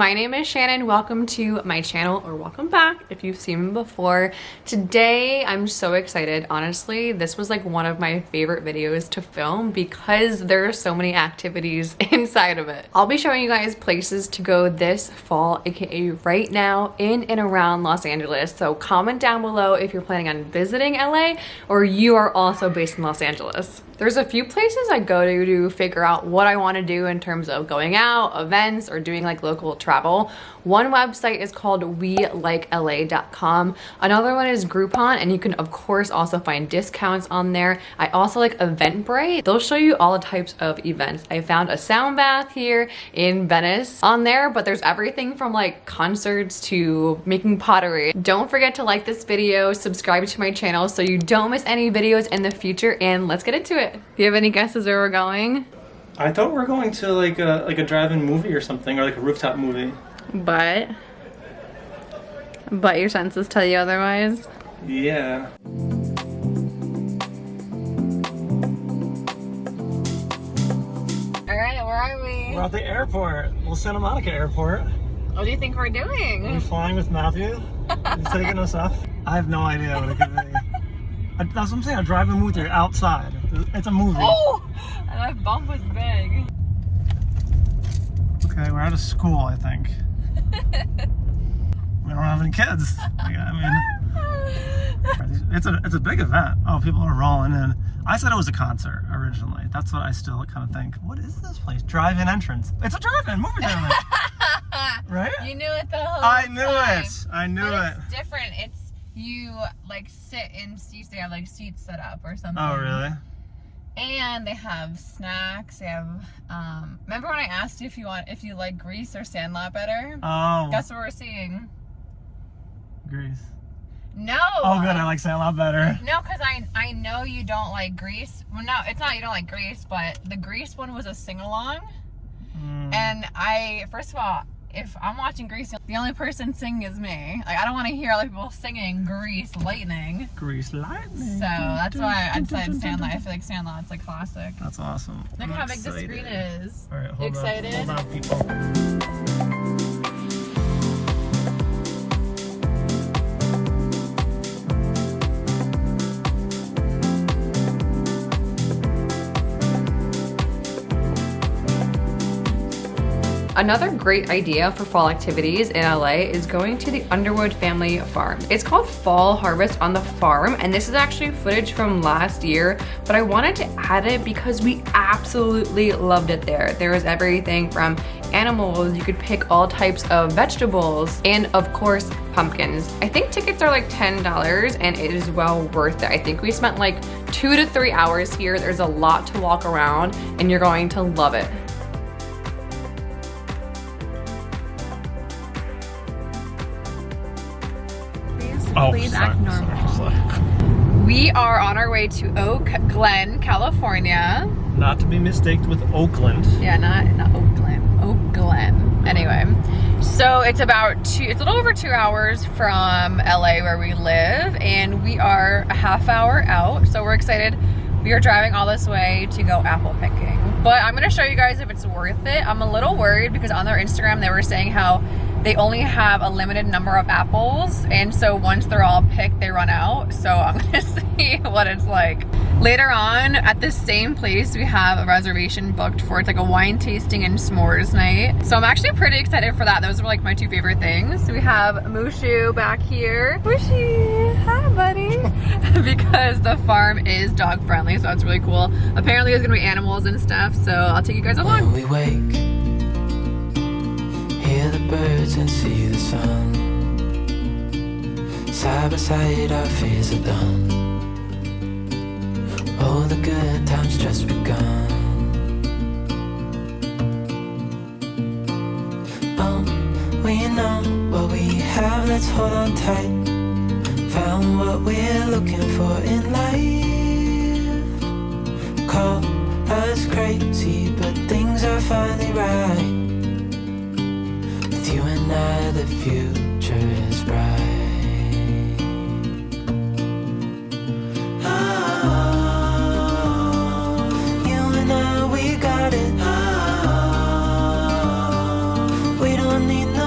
My name is Shannon. Welcome to my channel, or welcome back if you've seen me before. Today, I'm so excited. Honestly, this was like one of my favorite videos to film because there are so many activities inside of it. I'll be showing you guys places to go this fall, aka right now, in and around Los Angeles. So comment down below if you're planning on visiting LA or you are also based in Los Angeles. There's a few places I go to figure out what I want to do in terms of going out, events, or doing like local travel. One website is called WeLikeLA.com. Another one is Groupon, and you can of course also find discounts on there. I also like Eventbrite. They'll show you all the types of events. I found a sound bath here in Venice on there, but there's everything from like concerts to making pottery. Don't forget to like this video, subscribe to my channel so you don't miss any videos in the future, and let's get into it. Do you have any guesses where we're going? I thought we were going to like a drive-in movie or something, or like a rooftop movie. But your senses tell you otherwise? Yeah. Alright, where are we? We're at the airport. Well, Santa Monica Airport. What do you think we're doing? Are we flying with Matthew? He's taking us off? I have no idea what it could be. That's what I'm saying, a drive-in movie, you're outside. It's a movie. Oh! That bump was big. Okay, we're out of school, I think. We don't have any kids. It's a big event. Oh, people are rolling in. I said it was a concert originally. That's what I still kind of think. What is this place? Drive-in entrance. It's a drive-in movie theater. Right? You knew it the whole I knew time. it. I knew it. It's different. It's you like sit in seats. They have like seats set up or something. Oh, really? And they have snacks. They have remember when I asked you if you like Grease or Sandlot better? Oh. Guess what we're seeing? Grease. No. Oh, good. I like Sandlot better. No, because I know you don't like Grease. Well, no, it's not you don't like Grease, but the Grease one was a sing-along. And first of all, if I'm watching Grease, the only person singing is me. Like, I don't want to hear other people singing Grease Lightning. Grease Lightning. So that's why I decided Sandlot. I feel like Sandlot's like classic. That's awesome. Look how big the screen is. All right, hold excited? on. Hold on, people. Another great idea for fall activities in LA is going to the Underwood Family Farms. It's called Fall Harvest on the Farm, and this is actually footage from last year, but I wanted to add it because we absolutely loved it there. There was everything from animals, you could pick all types of vegetables, and of course, pumpkins. I think tickets are like $10 and it is well worth it. I think we spent like 2 to 3 hours here. There's a lot to walk around and you're going to love it. Please act normal. Sorry. We are on our way to Oak Glen, California. Not to be mistaken with Oakland. Yeah, not Oakland. Oak Glen. Anyway, so it's a little over 2 hours from LA where we live, and we are a half hour out. So we're excited. We are driving all this way to go apple picking. But I'm gonna show you guys if it's worth it. I'm a little worried because on their Instagram they were saying how they only have a limited number of apples, and so once they're all picked, they run out. So I'm gonna see what it's like. Later on, at the same place, we have a reservation booked for, it's like a wine tasting and s'mores night. So I'm actually pretty excited for that. Those are like my two favorite things. We have Mushu back here. Mushy, hi buddy. Because the farm is dog friendly, so it's really cool. Apparently there's gonna be animals and stuff, so I'll take you guys along. When we wake, hear the birds and see the sun. Side by side our fears are done. All the good times just begun. We know what we have, let's hold on tight. Found what we're looking for in life. Call us crazy, but things are finally right. With you and I, the future is bright. You and I, we got it. We don't need no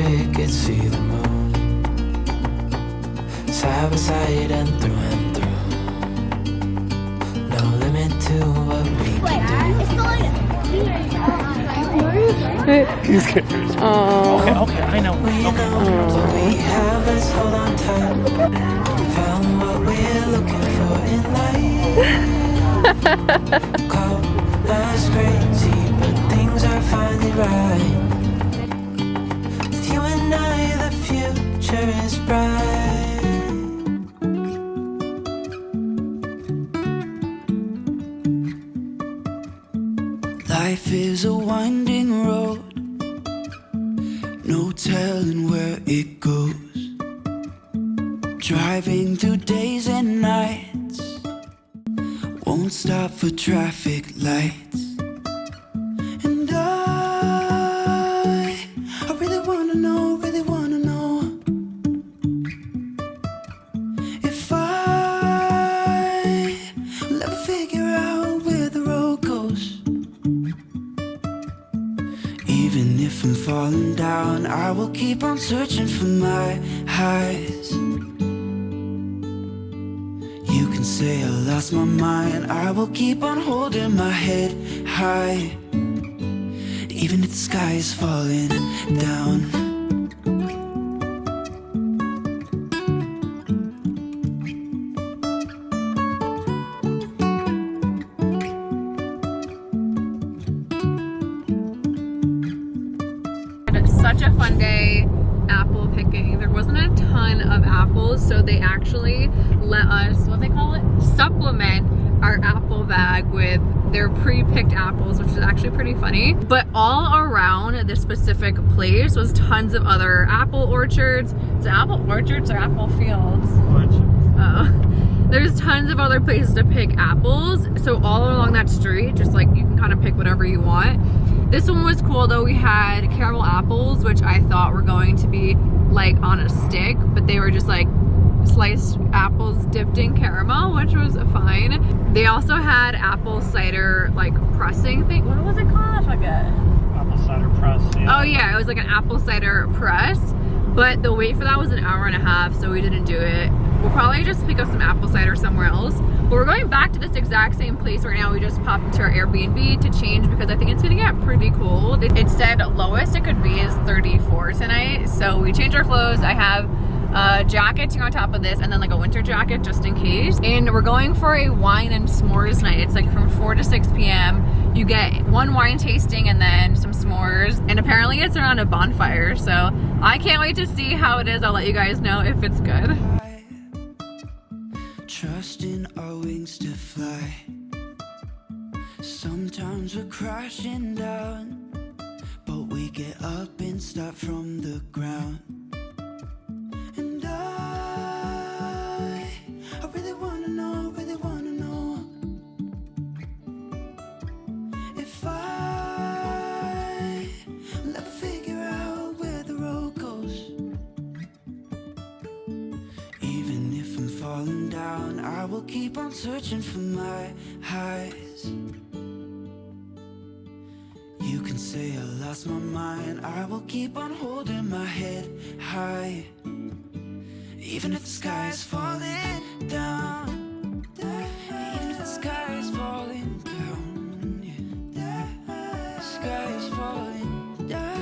crickets see the moon, side by side and through. No limit to what we can do. He's confused. Okay, I know. We know what we have, let's hold on tight. Found what we're looking for in life. Call us crazy, but things are finally right. With you and I, the future is bright. Life is a winding road, no telling where it goes. Driving through days and nights, won't stop for traffic lights. And I really wanna know, if I will ever figure out where the road goes. Even if I'm falling down, I will keep on searching for my highs. You can say I lost my mind, I will keep on holding my head high. Even if the sky is falling down. Such a fun day apple picking. There wasn't a ton of apples, so they actually let us, what they call it, supplement our apple bag with their pre-picked apples, which is actually pretty funny. But all around this specific place was tons of other apple orchards. Is it apple orchards or apple fields? There's tons of other places to pick apples. So all along that street, just like you can kind of pick whatever you want. This one was cool though. We had caramel apples, which I thought were going to be like on a stick, but they were just like sliced apples dipped in caramel, which was fine. They also had apple cider like pressing thing. What was it called? I forget. Apple cider press. Yeah. Oh yeah, it was like an apple cider press, but the wait for that was an hour and a half, so we didn't do it. We'll probably just pick up some apple cider somewhere else. But we're going back to this exact same place right now. We just popped into our Airbnb to change because I think it's gonna get pretty cold. It said lowest it could be is 34 tonight. So we changed our clothes. I have a jacket on top of this and then like a winter jacket just in case. And we're going for a wine and s'mores night. It's like from 4 to 6 p.m. You get one wine tasting and then some s'mores. And apparently it's around a bonfire. So I can't wait to see how it is. I'll let you guys know if it's good. Trusting our wings to fly. Sometimes we're crashing down, but we get up and start from the ground. And I really wanna know, if I will ever figure out where the road goes. Even if I'm falling down, I will keep on searching for my highs. You can say I lost my mind, I will keep on holding my head high. Even if the sky is falling down, even if the sky is falling down, yeah. The sky is falling down.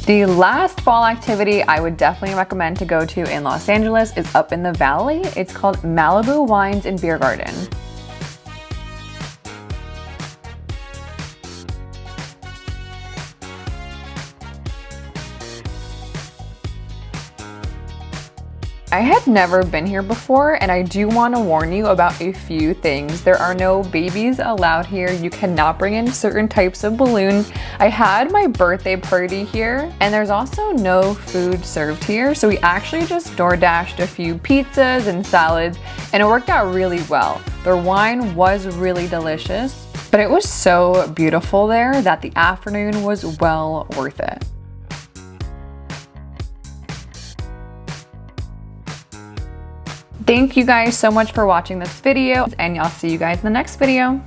The last fall activity I would definitely recommend to go to in Los Angeles is up in the valley. It's called Malibu Wines and Beer Garden. I had never been here before, and I do want to warn you about a few things. There are no babies allowed here. You cannot bring in certain types of balloons. I had my birthday party here, and there's also no food served here, so we actually just DoorDashed a few pizzas and salads, and it worked out really well. Their wine was really delicious, but it was so beautiful there that the afternoon was well worth it. Thank you guys so much for watching this video, and I'll see you guys in the next video.